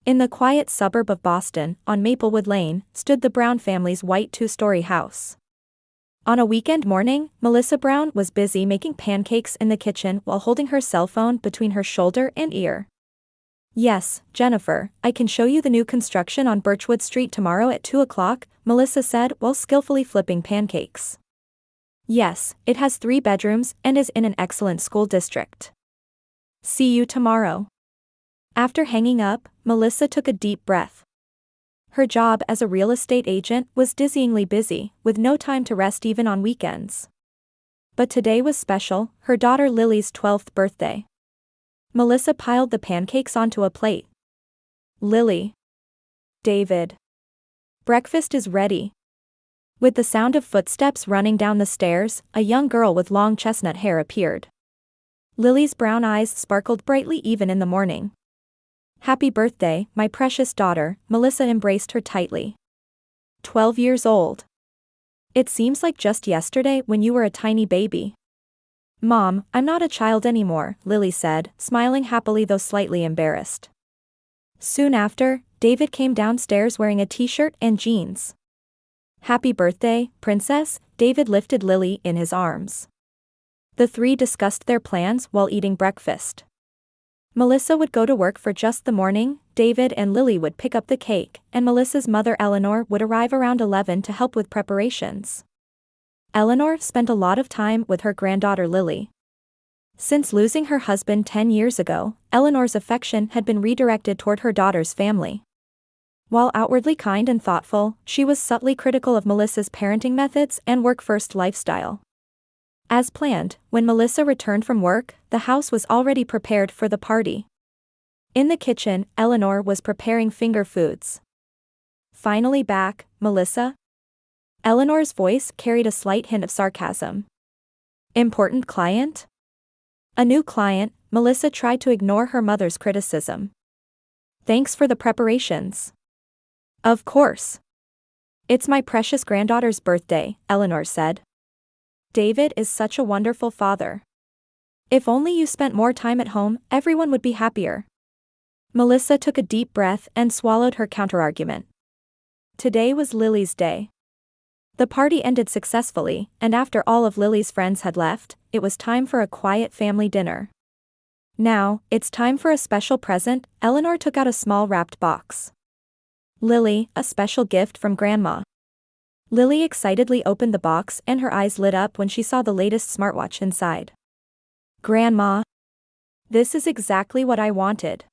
In the quiet suburb of Boston, on Maplewood Lane, stood the Brown family's white two-story house. On a weekend morning, Melissa Brown was busy making pancakes in the kitchen while holding her cell phone between her shoulder and ear. "Yes, Jennifer, I can show you the new construction on Birchwood Street tomorrow at 2 o'clock, Melissa said while skillfully flipping pancakes. "Yes, it has 3 bedrooms and is in an excellent school district. See you tomorrow." After hanging up, Melissa took a deep breath. Her job as a real estate agent was dizzyingly busy, with no time to rest even on weekends. But today was special, her daughter Lily's 12th birthday. Melissa piled the pancakes onto a plate. "Lily. David. Breakfast is ready." With the sound of footsteps running down the stairs, a young girl with long chestnut hair appeared. Lily's brown eyes sparkled brightly even in the morning. "Happy birthday, my precious daughter," Melissa embraced her tightly. 12 years old. "It seems like just yesterday when you were a tiny baby." "Mom, I'm not a child anymore," Lily said, smiling happily though slightly embarrassed. Soon after, David came downstairs wearing a t-shirt and jeans. "Happy birthday, Princess," David lifted Lily in his arms. The three discussed their plans while eating breakfast. Melissa would go to work for just the morning, David and Lily would pick up the cake, and Melissa's mother Eleanor would arrive around 11 to help with preparations. Eleanor spent a lot of time with her granddaughter Lily. Since losing her husband 10 years ago, Eleanor's affection had been redirected toward her daughter's family. While outwardly kind and thoughtful, she was subtly critical of Melissa's parenting methods and work-first lifestyle. As planned, when Melissa returned from work, the house was already prepared for the party. In the kitchen, Eleanor was preparing finger foods. "Finally back, Melissa?" Eleanor's voice carried a slight hint of sarcasm. "Important client?" "A new client," Melissa tried to ignore her mother's criticism. "Thanks for the preparations." "Of course. It's my precious granddaughter's birthday," Eleanor said. "David is such a wonderful father. If only you spent more time at home, everyone would be happier." Melissa took a deep breath and swallowed her counterargument. Today was Lily's day. The party ended successfully, and after all of Lily's friends had left, it was time for a quiet family dinner. "Now, it's time for a special present," Eleanor took out a small wrapped box. "Lily, a special gift from Grandma." Lily excitedly opened the box and her eyes lit up when she saw the latest smartwatch inside. "Grandma. This is exactly what I wanted.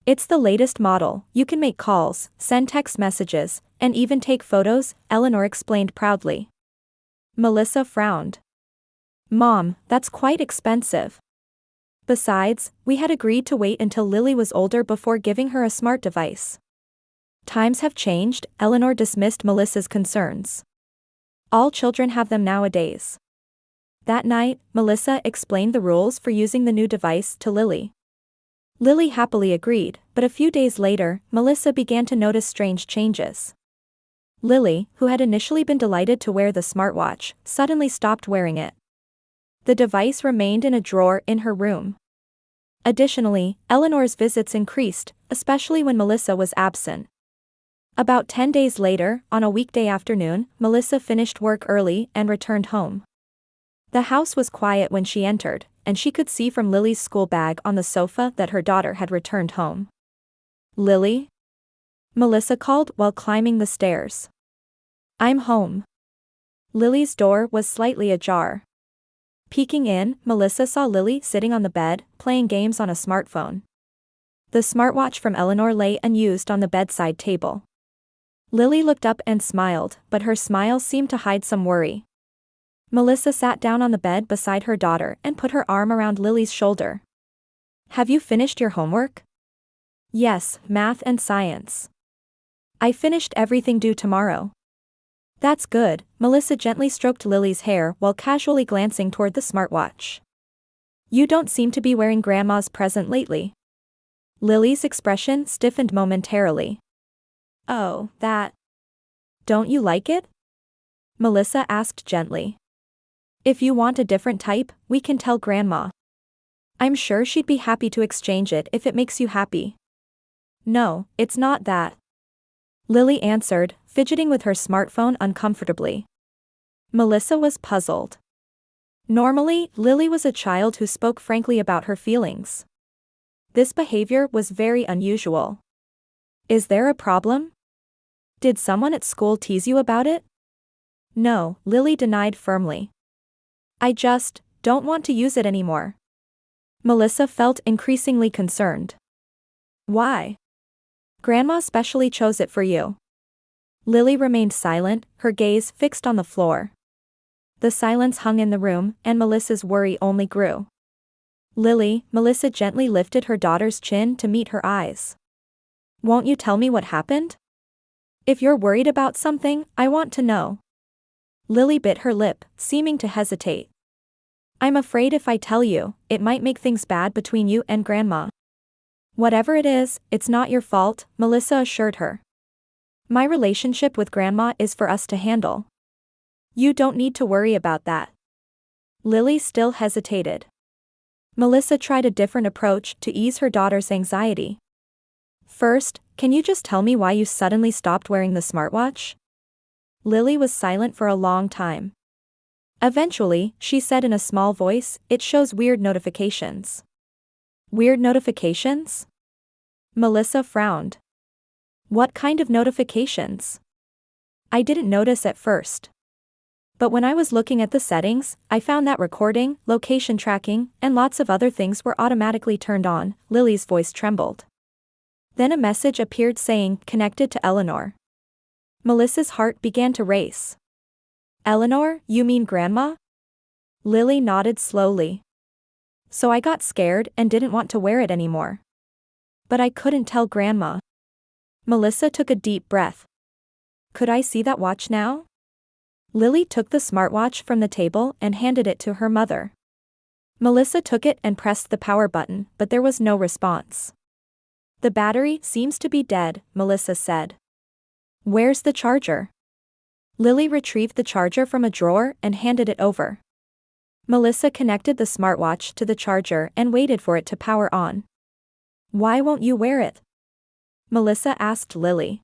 It's the latest model, you can make calls, send text messages, and even take photos," Eleanor explained proudly. Melissa frowned. "Mom, that's quite expensive. Besides, we had agreed to wait until Lily was older before giving her a smart device." "Times have changed," Eleanor dismissed Melissa's concerns. "All children have them nowadays." That night, Melissa explained the rules for using the new device to Lily. Lily happily agreed, but a few days later, Melissa began to notice strange changes. Lily, who had initially been delighted to wear the smartwatch, suddenly stopped wearing it. The device remained in a drawer in her room. Additionally, Eleanor's visits increased, especially when Melissa was absent. About 10 days later, on a weekday afternoon, Melissa finished work early and returned home. The house was quiet when she entered, and she could see from Lily's school bag on the sofa that her daughter had returned home. "Lily?" Melissa called while climbing the stairs. "I'm home." Lily's door was slightly ajar. Peeking in, Melissa saw Lily sitting on the bed, playing games on a smartphone. The smartwatch from Eleanor lay unused on the bedside table. Lily looked up and smiled, but her smile seemed to hide some worry. Melissa sat down on the bed beside her daughter and put her arm around Lily's shoulder. "Have you finished your homework?" "Yes, math and science. I finished everything due tomorrow." "That's good," Melissa gently stroked Lily's hair while casually glancing toward the smartwatch. "You don't seem to be wearing Grandma's present lately." Lily's expression stiffened momentarily. "Oh, that. Don't you like it?" Melissa asked gently. "If you want a different type, we can tell Grandma. I'm sure she'd be happy to exchange it if it makes you happy." No, it's not that. Lily answered, fidgeting with her smartphone uncomfortably. Melissa was puzzled. Normally, Lily was a child who spoke frankly about her feelings. This behavior was very unusual. Is there a problem? Did someone at school tease you about it? No, Lily denied firmly. I just don't want to use it anymore. Melissa felt increasingly concerned. Why? Grandma specially chose it for you. Lily remained silent, her gaze fixed on the floor. The silence hung in the room, and Melissa's worry only grew. Lily, Melissa gently lifted her daughter's chin to meet her eyes. Won't you tell me what happened? If you're worried about something, I want to know. Lily bit her lip, seeming to hesitate. I'm afraid if I tell you, it might make things bad between you and Grandma. Whatever it is, it's not your fault, Melissa assured her. My relationship with Grandma is for us to handle. You don't need to worry about that. Lily still hesitated. Melissa tried a different approach to ease her daughter's anxiety. First, can you just tell me why you suddenly stopped wearing the smartwatch? Lily was silent for a long time. Eventually, she said in a small voice, it shows weird notifications. Weird notifications? Melissa frowned. What kind of notifications? I didn't notice at first. But when I was looking at the settings, I found that recording, location tracking, and lots of other things were automatically turned on. Lily's voice trembled. Then a message appeared saying, connected to Eleanor. Melissa's heart began to race. Eleanor, you mean Grandma? Lily nodded slowly. So I got scared and didn't want to wear it anymore. But I couldn't tell Grandma. Melissa took a deep breath. Could I see that watch now? Lily took the smartwatch from the table and handed it to her mother. Melissa took it and pressed the power button, but there was no response. The battery seems to be dead, Melissa said. Where's the charger? Lily retrieved the charger from a drawer and handed it over. Melissa connected the smartwatch to the charger and waited for it to power on. Why won't you wear it? Melissa asked Lily.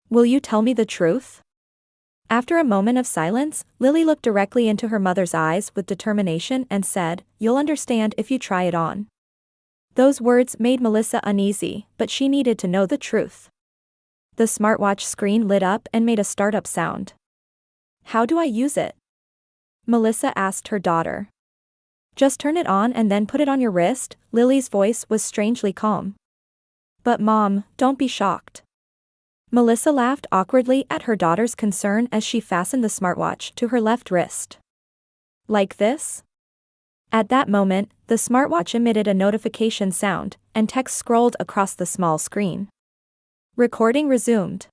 Will you tell me the truth? After a moment of silence, Lily looked directly into her mother's eyes with determination and said, You'll understand if you try it on. Those words made Melissa uneasy, but she needed to know the truth. The smartwatch screen lit up and made a startup sound. How do I use it? Melissa asked her daughter. Just turn it on and then put it on your wrist, Lily's voice was strangely calm. But Mom, don't be shocked. Melissa laughed awkwardly at her daughter's concern as she fastened the smartwatch to her left wrist. Like this? At that moment, the smartwatch emitted a notification sound, and text scrolled across the small screen. Recording resumed.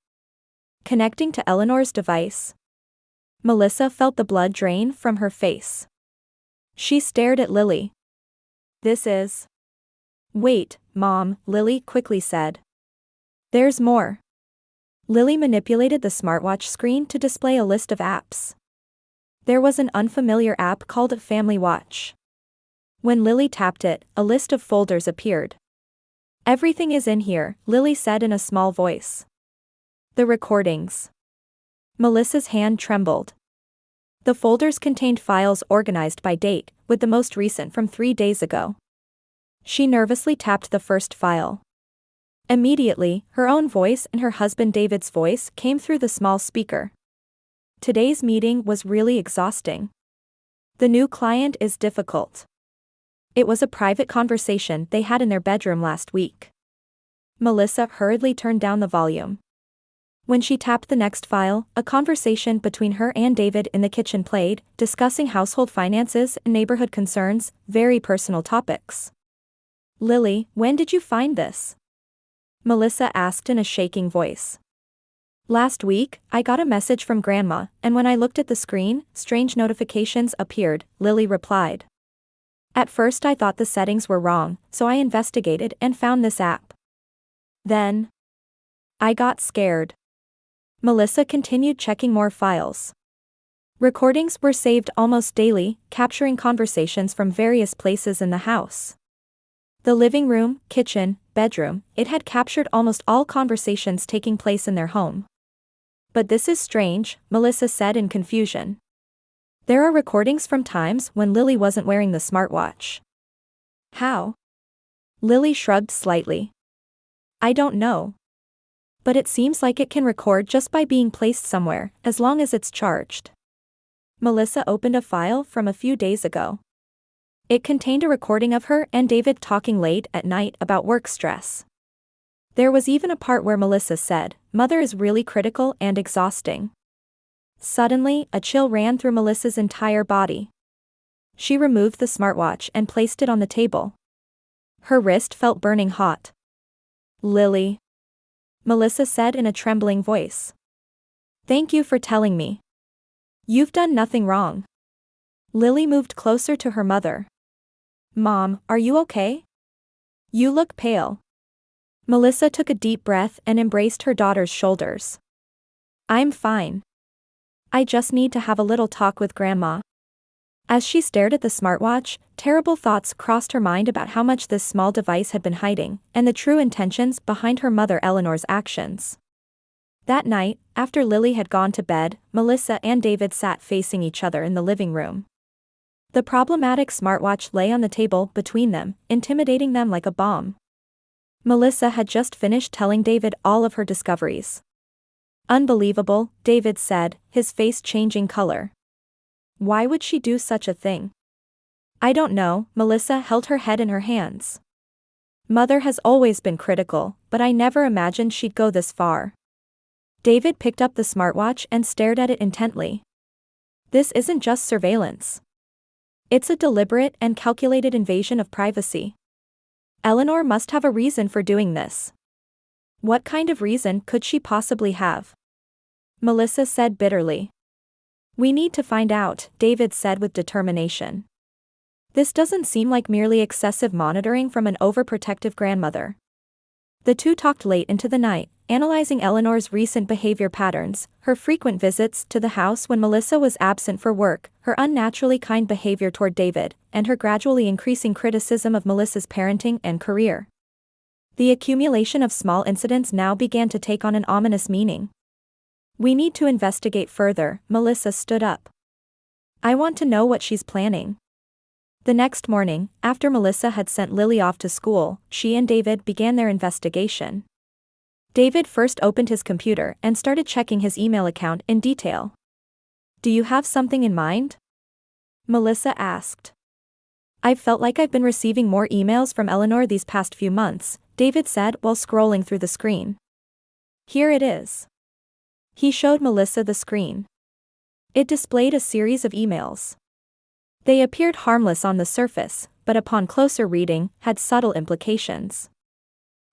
Connecting to Eleanor's device. Melissa felt the blood drain from her face. She stared at Lily. This is... Wait, Mom, Lily quickly said. There's more. Lily manipulated the smartwatch screen to display a list of apps. There was an unfamiliar app called Family Watch. When Lily tapped it, a list of folders appeared. Everything is in here, Lily said in a small voice. The recordings. Melissa's hand trembled. The folders contained files organized by date, with the most recent from 3 days ago. She nervously tapped the first file. Immediately, her own voice and her husband David's voice came through the small speaker. Today's meeting was really exhausting. The new client is difficult. It was a private conversation they had in their bedroom last week. Melissa hurriedly turned down the volume. When she tapped the next file, a conversation between her and David in the kitchen played, discussing household finances and neighborhood concerns, very personal topics. Lily, when did you find this? Melissa asked in a shaking voice. Last week, I got a message from Grandma, and when I looked at the screen, strange notifications appeared, Lily replied. At first I thought the settings were wrong, so I investigated and found this app. Then, I got scared. Melissa continued checking more files. Recordings were saved almost daily, capturing conversations from various places in the house. The living room, kitchen, bedroom, it had captured almost all conversations taking place in their home. But this is strange, Melissa said in confusion. There are recordings from times when Lily wasn't wearing the smartwatch. How? Lily shrugged slightly. I don't know. But it seems like it can record just by being placed somewhere, as long as it's charged. Melissa opened a file from a few days ago. It contained a recording of her and David talking late at night about work stress. There was even a part where Melissa said, "Mother is really critical and exhausting." Suddenly, a chill ran through Melissa's entire body. She removed the smartwatch and placed it on the table. Her wrist felt burning hot. "Lily," Melissa said in a trembling voice. "Thank you for telling me. You've done nothing wrong." Lily moved closer to her mother. "Mom, are you okay? You look pale." Melissa took a deep breath and embraced her daughter's shoulders. "I'm fine. I just need to have a little talk with Grandma." As she stared at the smartwatch, terrible thoughts crossed her mind about how much this small device had been hiding, and the true intentions behind her mother Eleanor's actions. That night, after Lily had gone to bed, Melissa and David sat facing each other in the living room. The problematic smartwatch lay on the table between them, intimidating them like a bomb. Melissa had just finished telling David all of her discoveries. "Unbelievable," David said, his face changing color. "Why would she do such a thing?" "I don't know," Melissa held her head in her hands. "Mother has always been critical, but I never imagined she'd go this far." David picked up the smartwatch and stared at it intently. "This isn't just surveillance. It's a deliberate and calculated invasion of privacy. Eleanor must have a reason for doing this." "What kind of reason could she possibly have?" Melissa said bitterly. "We need to find out," David said with determination. "This doesn't seem like merely excessive monitoring from an overprotective grandmother." The two talked late into the night, analyzing Eleanor's recent behavior patterns, her frequent visits to the house when Melissa was absent for work, her unnaturally kind behavior toward David, and her gradually increasing criticism of Melissa's parenting and career. The accumulation of small incidents now began to take on an ominous meaning. "We need to investigate further," Melissa stood up. "I want to know what she's planning." The next morning, after Melissa had sent Lily off to school, she and David began their investigation. David first opened his computer and started checking his email account in detail. "Do you have something in mind?" Melissa asked. "I've felt like I've been receiving more emails from Eleanor these past few months," David said while scrolling through the screen. "Here it is." He showed Melissa the screen. It displayed a series of emails. They appeared harmless on the surface, but upon closer reading, had subtle implications.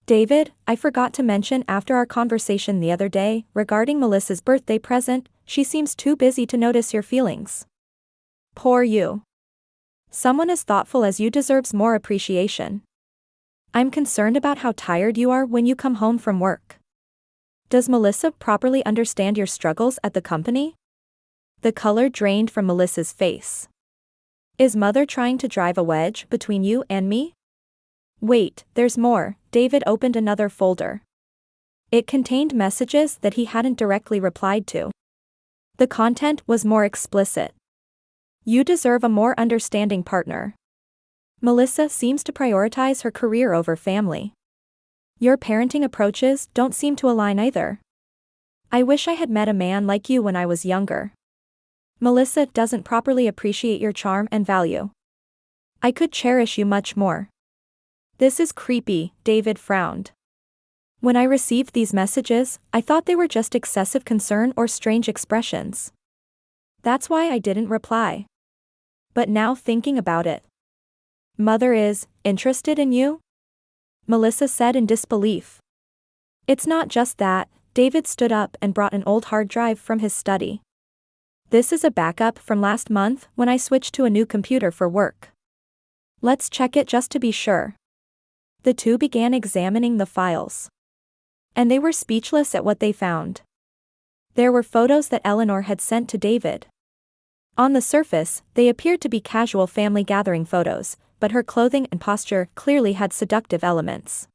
"David, I forgot to mention after our conversation the other day, regarding Melissa's birthday present, she seems too busy to notice your feelings. Poor you. Someone as thoughtful as you deserves more appreciation. I'm concerned about how tired you are when you come home from work. Does Melissa properly understand your struggles at the company?" The color drained from Melissa's face. "Is Mother trying to drive a wedge between you and me?" "Wait, there's more." David opened another folder. It contained messages that he hadn't directly replied to. The content was more explicit. "You deserve a more understanding partner. Melissa seems to prioritize her career over family. Your parenting approaches don't seem to align either. I wish I had met a man like you when I was younger. Melissa doesn't properly appreciate your charm and value. I could cherish you much more." "This is creepy," David frowned. "When I received these messages, I thought they were just excessive concern or strange expressions. That's why I didn't reply. But now thinking about it, Mother is interested in you?" Melissa said in disbelief. "It's not just that." David stood up and brought an old hard drive from his study. "This is a backup from last month when I switched to a new computer for work. Let's check it just to be sure." The two began examining the files. And they were speechless at what they found. There were photos that Eleanor had sent to David. On the surface, they appeared to be casual family gathering photos, but her clothing and posture clearly had seductive elements.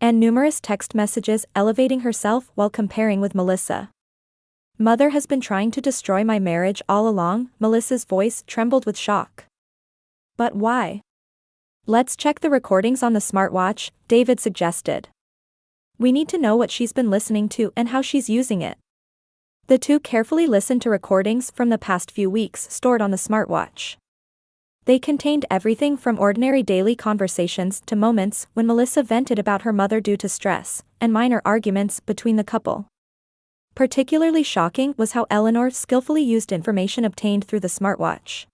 And numerous text messages elevating herself while comparing with Melissa. Mother has been trying to destroy my marriage all along, Melissa's voice trembled with shock. But why? Let's check the recordings on the smartwatch, David suggested. We need to know what she's been listening to and how she's using it. The two carefully listened to recordings from the past few weeks stored on the smartwatch. They contained everything from ordinary daily conversations to moments when Melissa vented about her mother due to stress, and minor arguments between the couple. Particularly shocking was how Eleanor skillfully used information obtained through the smartwatch.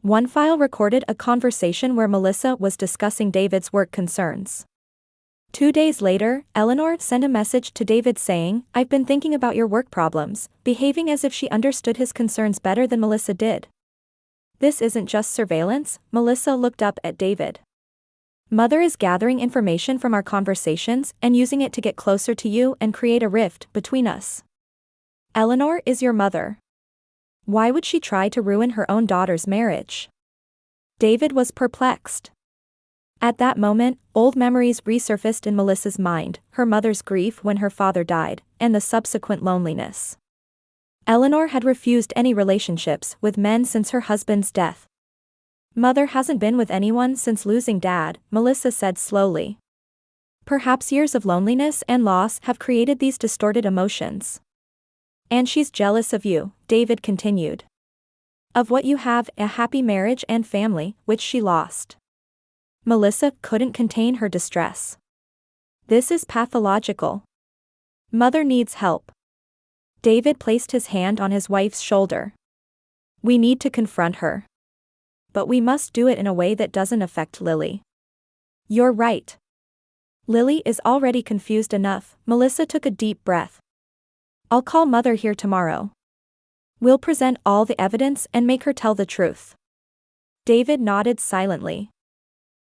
One file recorded a conversation where Melissa was discussing David's work concerns. 2 days later, Eleanor sent a message to David saying, "I've been thinking about your work problems," behaving as if she understood his concerns better than Melissa did. This isn't just surveillance, Melissa looked up at David. Mother is gathering information from our conversations and using it to get closer to you and create a rift between us. Eleanor is your mother. Why would she try to ruin her own daughter's marriage? David was perplexed. At that moment, old memories resurfaced in Melissa's mind, her mother's grief when her father died, and the subsequent loneliness. Eleanor had refused any relationships with men since her husband's death. Mother hasn't been with anyone since losing Dad, Melissa said slowly. Perhaps years of loneliness and loss have created these distorted emotions. And she's jealous of you, David continued. Of what you have, a happy marriage and family, which she lost. Melissa couldn't contain her distress. This is pathological. Mother needs help. David placed his hand on his wife's shoulder. We need to confront her. But we must do it in a way that doesn't affect Lily. You're right. Lily is already confused enough, Melissa took a deep breath. I'll call Mother here tomorrow. We'll present all the evidence and make her tell the truth. David nodded silently.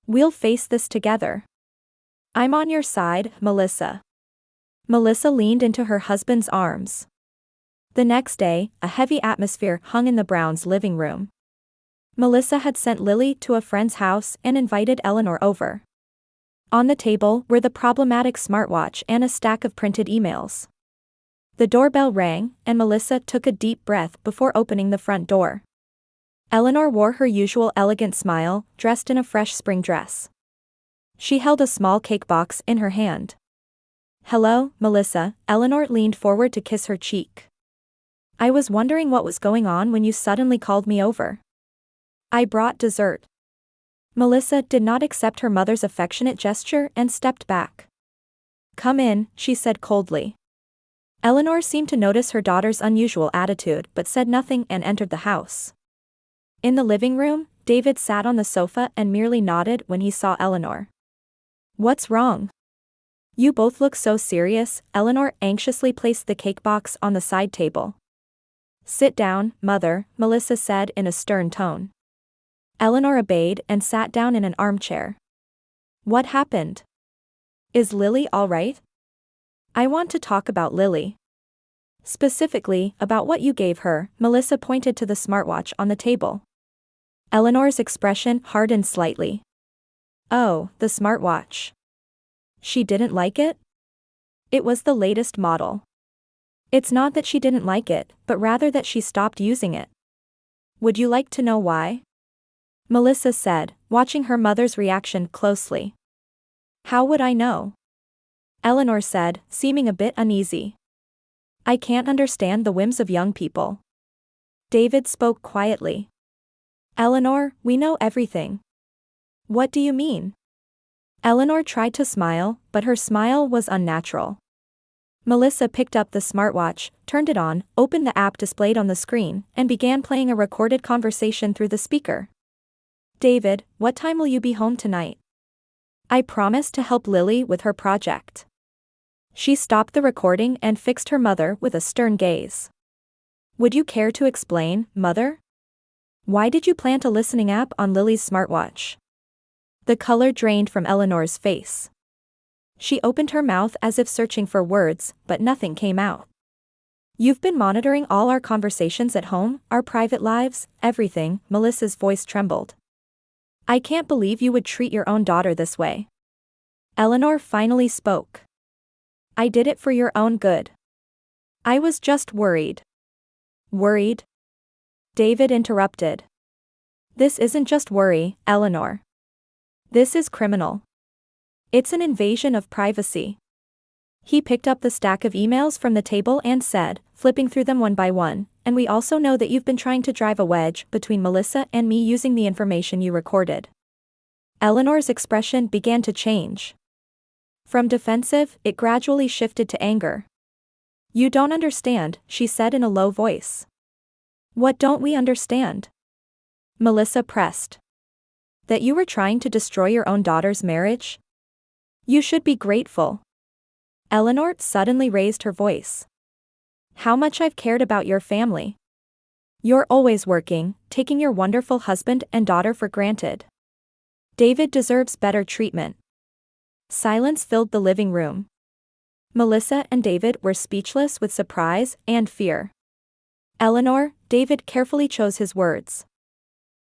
We'll face this together. I'm on your side, Melissa. Melissa leaned into her husband's arms. The next day, a heavy atmosphere hung in the Browns' living room. Melissa had sent Lily to a friend's house and invited Eleanor over. On the table were the problematic smartwatch and a stack of printed emails. The doorbell rang, and Melissa took a deep breath before opening the front door. Eleanor wore her usual elegant smile, dressed in a fresh spring dress. She held a small cake box in her hand. Hello, Melissa, Eleanor leaned forward to kiss her cheek. I was wondering what was going on when you suddenly called me over. I brought dessert. Melissa did not accept her mother's affectionate gesture and stepped back. Come in, she said coldly. Eleanor seemed to notice her daughter's unusual attitude but said nothing and entered the house. In the living room, David sat on the sofa and merely nodded when he saw Eleanor. What's wrong? You both look so serious, Eleanor anxiously placed the cake box on the side table. Sit down, Mother, Melissa said in a stern tone. Eleanor obeyed and sat down in an armchair. What happened? Is Lily all right? I want to talk about Lily. Specifically, about what you gave her, Melissa pointed to the smartwatch on the table. Eleanor's expression hardened slightly. Oh, the smartwatch. She didn't like it? It was the latest model. It's not that she didn't like it, but rather that she stopped using it. Would you like to know why? Melissa said, watching her mother's reaction closely. How would I know? Eleanor said, seeming a bit uneasy. I can't understand the whims of young people. David spoke quietly. Eleanor, we know everything. What do you mean? Eleanor tried to smile, but her smile was unnatural. Melissa picked up the smartwatch, turned it on, opened the app displayed on the screen, and began playing a recorded conversation through the speaker. David, what time will you be home tonight? I promised to help Lily with her project. She stopped the recording and fixed her mother with a stern gaze. Would you care to explain, Mother? Why did you plant a listening app on Lily's smartwatch? The color drained from Eleanor's face. She opened her mouth as if searching for words, but nothing came out. You've been monitoring all our conversations at home, our private lives, everything, Melissa's voice trembled. I can't believe you would treat your own daughter this way. Eleanor finally spoke. I did it for your own good. I was just worried. Worried? David interrupted. This isn't just worry, Eleanor. This is criminal. It's an invasion of privacy. He picked up the stack of emails from the table and said, flipping through them one by one, and we also know that you've been trying to drive a wedge between Melissa and me using the information you recorded. Eleanor's expression began to change. From defensive, it gradually shifted to anger. You don't understand, she said in a low voice. What don't we understand? Melissa pressed. That you were trying to destroy your own daughter's marriage? You should be grateful. Eleanor suddenly raised her voice. How much I've cared about your family. You're always working, taking your wonderful husband and daughter for granted. David deserves better treatment. Silence filled the living room. Melissa and David were speechless with surprise and fear. Eleanor, David carefully chose his words.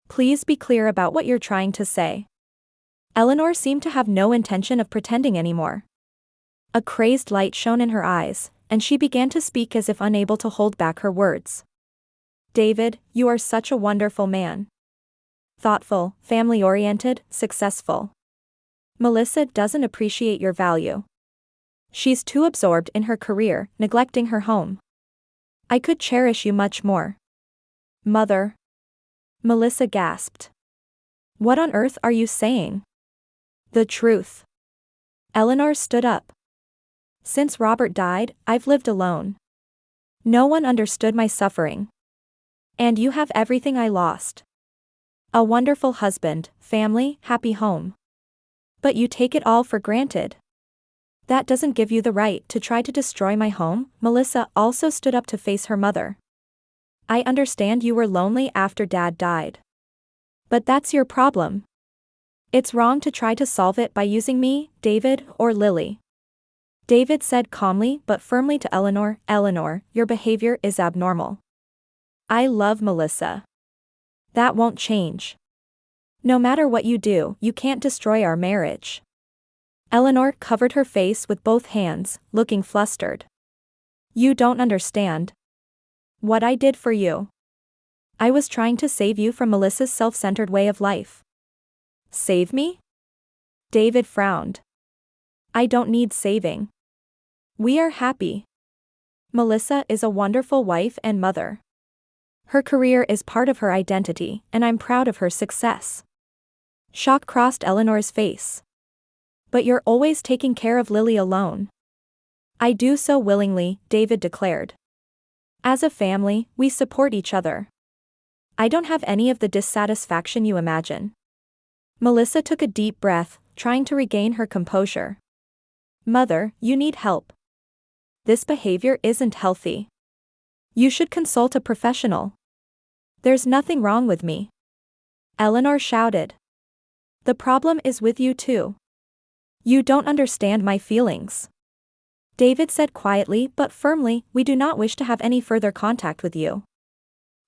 Please be clear about what you're trying to say. Eleanor seemed to have no intention of pretending anymore. A crazed light shone in her eyes, and she began to speak as if unable to hold back her words. David, you are such a wonderful man. Thoughtful, family-oriented, successful. Melissa doesn't appreciate your value. She's too absorbed in her career, neglecting her home. I could cherish you much more. Mother. Melissa gasped. What on earth are you saying? The truth. Eleanor stood up. Since Robert died, I've lived alone. No one understood my suffering. And you have everything I lost. A wonderful husband, family, happy home. But you take it all for granted. That doesn't give you the right to try to destroy my home. Melissa also stood up to face her mother. I understand you were lonely after Dad died. But that's your problem. It's wrong to try to solve it by using me, David, or Lily. David said calmly but firmly to Eleanor, Eleanor, your behavior is abnormal. I love Melissa. That won't change. No matter what you do, you can't destroy our marriage. Eleanor covered her face with both hands, looking flustered. You don't understand. What I did for you. I was trying to save you from Melissa's self-centered way of life. Save me? David frowned. I don't need saving. We are happy. Melissa is a wonderful wife and mother. Her career is part of her identity, and I'm proud of her success. Shock crossed Eleanor's face. But you're always taking care of Lily alone. I do so willingly, David declared. As a family, we support each other. I don't have any of the dissatisfaction you imagine. Melissa took a deep breath, trying to regain her composure. Mother, you need help. This behavior isn't healthy. You should consult a professional. There's nothing wrong with me. Eleanor shouted. The problem is with you too. You don't understand my feelings. David said quietly but firmly, we do not wish to have any further contact with you.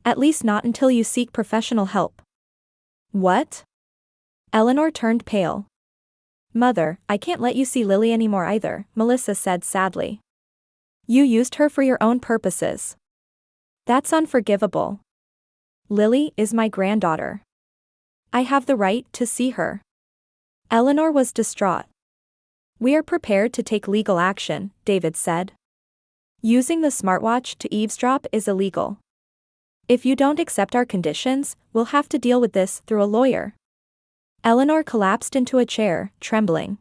At least not until you seek professional help. What? Eleanor turned pale. Mother, I can't let you see Lily anymore either, Melissa said sadly. You used her for your own purposes. That's unforgivable. Lily is my granddaughter. I have the right to see her. Eleanor was distraught. We are prepared to take legal action, David said. Using the smartwatch to eavesdrop is illegal. If you don't accept our conditions, we'll have to deal with this through a lawyer. Eleanor collapsed into a chair, trembling.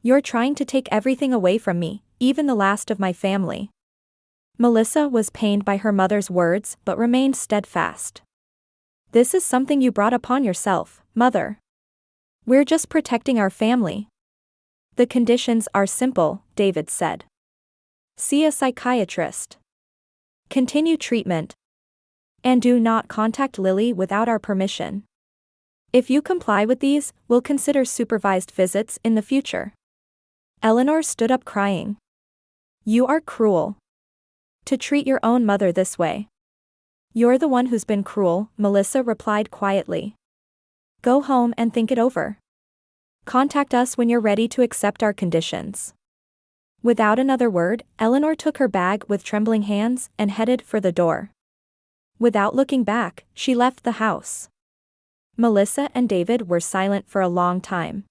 You're trying to take everything away from me, even the last of my family. Melissa was pained by her mother's words but remained steadfast. This is something you brought upon yourself, Mother. We're just protecting our family. The conditions are simple, David said. See a psychiatrist. Continue treatment. And do not contact Lily without our permission. If you comply with these, we'll consider supervised visits in the future. Eleanor stood up crying. You are cruel. To treat your own mother this way. You're the one who's been cruel, Melissa replied quietly. Go home and think it over. Contact us when you're ready to accept our conditions. Without another word, Eleanor took her bag with trembling hands and headed for the door. Without looking back, she left the house. Melissa and David were silent for a long time.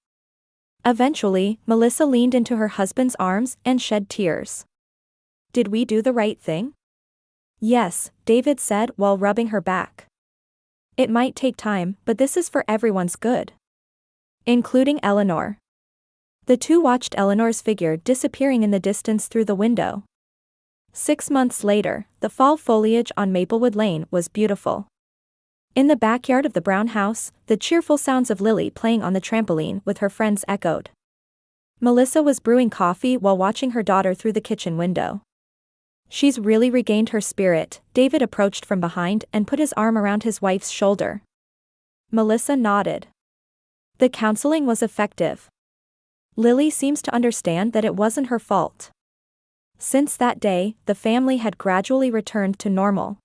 Eventually, Melissa leaned into her husband's arms and shed tears. Did we do the right thing? Yes, David said while rubbing her back. It might take time, but this is for everyone's good. Including Eleanor. The two watched Eleanor's figure disappearing in the distance through the window. 6 months later, the fall foliage on Maplewood Lane was beautiful. In the backyard of the Brown house, the cheerful sounds of Lily playing on the trampoline with her friends echoed. Melissa was brewing coffee while watching her daughter through the kitchen window. She's really regained her spirit, David approached from behind and put his arm around his wife's shoulder. Melissa nodded. The counseling was effective. Lily seems to understand that it wasn't her fault. Since that day, the family had gradually returned to normal.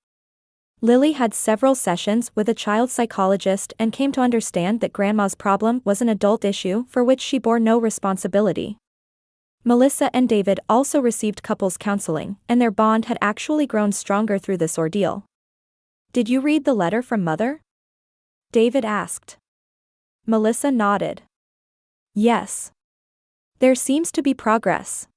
Lily had several sessions with a child psychologist and came to understand that Grandma's problem was an adult issue for which she bore no responsibility. Melissa and David also received couples counseling, and their bond had actually grown stronger through this ordeal. Did you read the letter from Mother? David asked. Melissa nodded. Yes. There seems to be progress.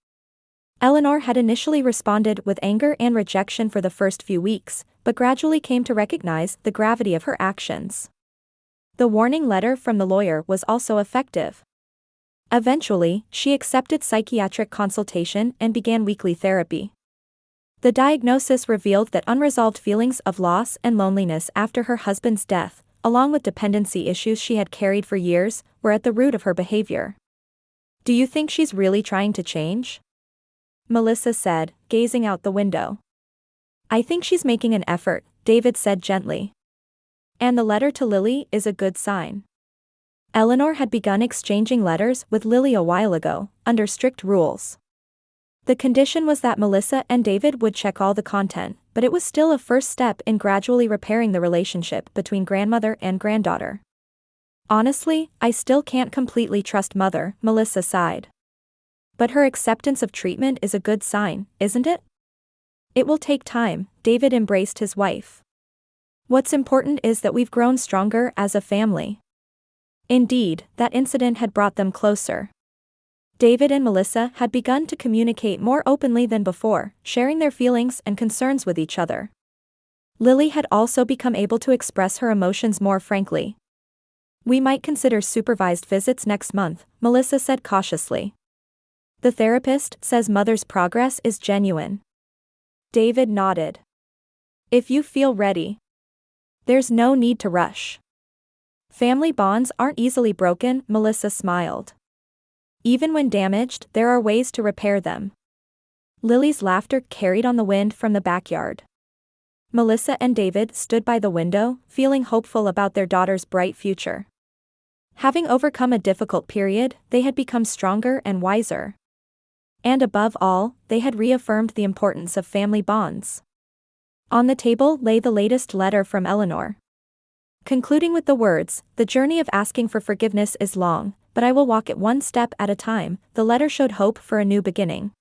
Eleanor had initially responded with anger and rejection for the first few weeks, but gradually came to recognize the gravity of her actions. The warning letter from the lawyer was also effective. Eventually, she accepted psychiatric consultation and began weekly therapy. The diagnosis revealed that unresolved feelings of loss and loneliness after her husband's death, along with dependency issues she had carried for years, were at the root of her behavior. Do you think she's really trying to change? Melissa said, gazing out the window. I think she's making an effort, David said gently. And the letter to Lily is a good sign. Eleanor had begun exchanging letters with Lily a while ago, under strict rules. The condition was that Melissa and David would check all the content, but it was still a first step in gradually repairing the relationship between grandmother and granddaughter. Honestly, I still can't completely trust Mother, Melissa sighed. But her acceptance of treatment is a good sign, isn't it? It will take time, David embraced his wife. What's important is that we've grown stronger as a family. Indeed, that incident had brought them closer. David and Melissa had begun to communicate more openly than before, sharing their feelings and concerns with each other. Lily had also become able to express her emotions more frankly. We might consider supervised visits next month, Melissa said cautiously. The therapist says Mother's progress is genuine. David nodded. If you feel ready. There's no need to rush. Family bonds aren't easily broken, Melissa smiled. Even when damaged, there are ways to repair them. Lily's laughter carried on the wind from the backyard. Melissa and David stood by the window, feeling hopeful about their daughter's bright future. Having overcome a difficult period, they had become stronger and wiser. And above all, they had reaffirmed the importance of family bonds. On the table lay the latest letter from Eleanor. Concluding with the words, "The journey of asking for forgiveness is long, but I will walk it one step at a time," the letter showed hope for a new beginning.